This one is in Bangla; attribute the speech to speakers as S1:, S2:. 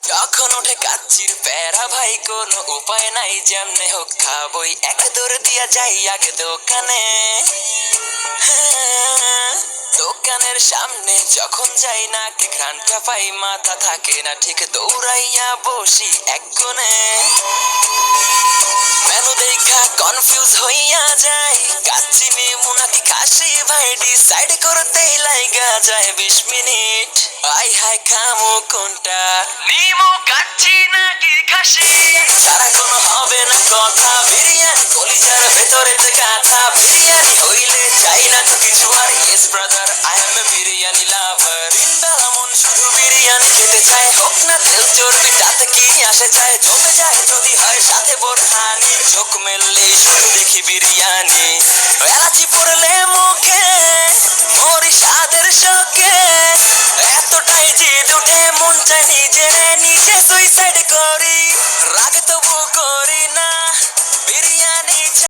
S1: যখন ওঠে কাচ্চির প্যারা ভাই কোনো উপায় নাই, যেমনে হোক খাবই, এক দৌড় দিয়া যাই আগে দোকানে। হ্যাঁ, দোকানের সামনে যখন যাই না কে ঘ্রাণটা পাই, মাথা থাকে না ঠিক, দৌড়াইয়া বসি এক কোণে। মেনু দেখা কনফিউজ হইয়া যাই, কাচ্চি নিমু নাকি খাসি ভাই ডিসাইড করতেই লাইগা যায় 20 মিনিট। আই হাই খামু কোনটা, নিমু কাচ্চি নাকি খাসি, সারা কোনো হবে না কথা, বিরিয়ানি কলিজার ভেতরে যে গাথা, বিরিয়ানি হইলে চাই না তো কিছু আর, yes brother I M A biryani লাভার। দিনবেলা মন শুধু বিরিয়ানি খেতে চায়, হোক না তেল চর্বি তাতে কি আসে যায়, জমে যায় যদি হয় সাথে বোরহানি, চোখ মেললেই শুধু দেখি বিরিয়ানি, এলাচি পড়লে মুখে মরি স্বাদের শোকে, এতটাই জিদ উঠে মন চায় নিজে নিজে সুইসাইড